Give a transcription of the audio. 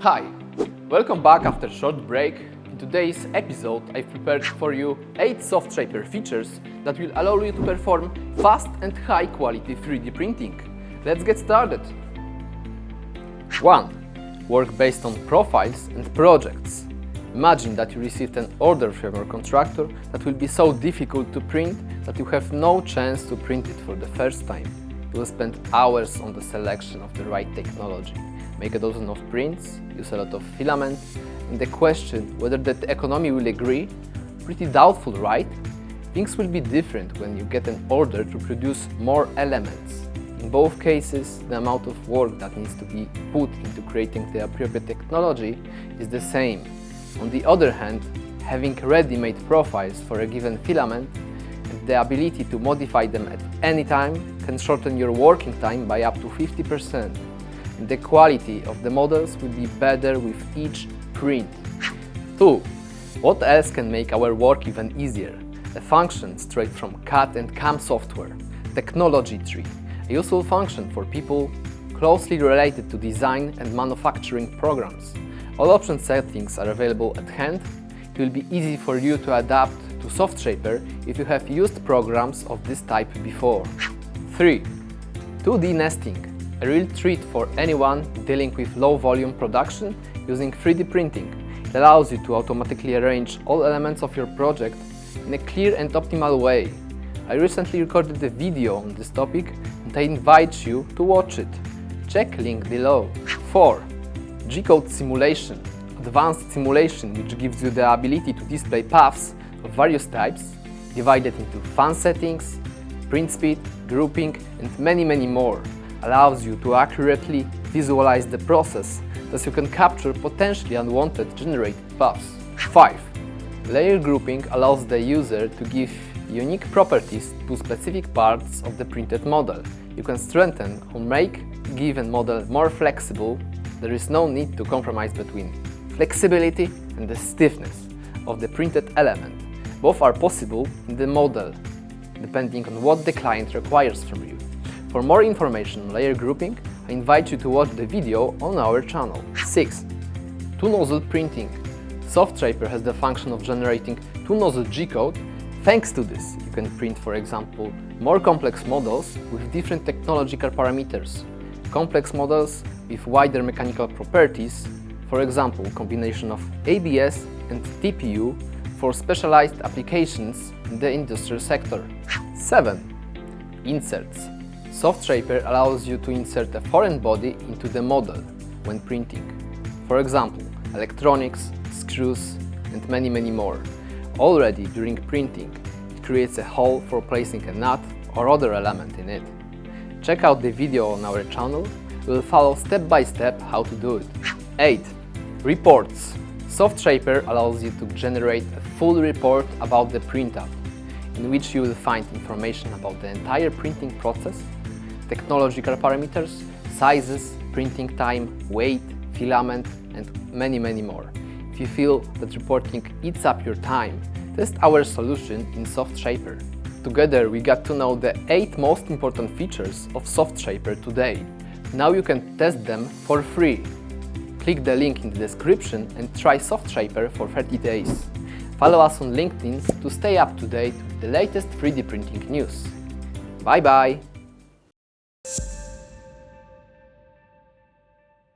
Hi, welcome back after a short break. In today's episode, I've prepared for you 8 SOFTSHAPER features that will allow you to perform fast and high-quality 3D printing. Let's get started. 1. Work based on profiles and projects. Imagine that you received an order from your contractor that will be so difficult to print that you have no chance to print it for the first time. You will spend hours on the selection of the right technology, make a dozen of prints, use a lot of filament, and the question whether that economy will agree? Pretty doubtful, right? Things will be different when you get an order to produce more elements. In both cases, the amount of work that needs to be put into creating the appropriate technology is the same. On the other hand, having ready-made profiles for a given filament and the ability to modify them at any time can shorten your working time by up to 50%. And the quality of the models will be better with each print. 2. What else can make our work even easier? A function straight from CAD and CAM software, Technology Tree, a useful function for people closely related to design and manufacturing programs. All option settings are available at hand. It will be easy for you to adapt to SOFTSHAPER if you have used programs of this type before. 3. 2D nesting, a real treat for anyone dealing with low-volume production using 3D printing. It allows you to automatically arrange all elements of your project in a clear and optimal way. I recently recorded a video on this topic and I invite you to watch it. Check link below. 4. G-code simulation, advanced simulation which gives you the ability to display paths of various types, divided into fan settings, print speed, grouping, and many more. Allows you to accurately visualize the process, thus you can capture potentially unwanted generated paths. 5. Layer grouping allows the user to give unique properties to specific parts of the printed model. You can strengthen or make a given model more flexible. There is no need to compromise between flexibility and the stiffness of the printed element. Both are possible in the model, depending on what the client requires from you. For more information on layer grouping, I invite you to watch the video on our channel. 6. Two-nozzle printing. SOFTSHAPER has the function of generating two-nozzle G-code. Thanks to this, you can print, for example, more complex models with different technological parameters. Complex models with wider mechanical properties, for example, combination of ABS and TPU for specialized applications in the industrial sector. 7. Inserts. SOFTSHAPER allows you to insert a foreign body into the model when printing. For example, electronics, screws, and many more. Already during printing, it creates a hole for placing a nut or other element in it. Check out the video on our channel. We'll follow step by step how to do it. 8. Reports. SOFTSHAPER allows you to generate a full report about the printout, in which you will find information about the entire printing process, technological parameters, sizes, printing time, weight, filament, and many more. If you feel that reporting eats up your time, test our solution in SOFTSHAPER. Together we got to know the 8 most important features of SOFTSHAPER today. Now you can test them for free. Click the link in the description and try SOFTSHAPER for 30 days. Follow us on LinkedIn to stay up to date with the latest 3D printing news. Bye bye!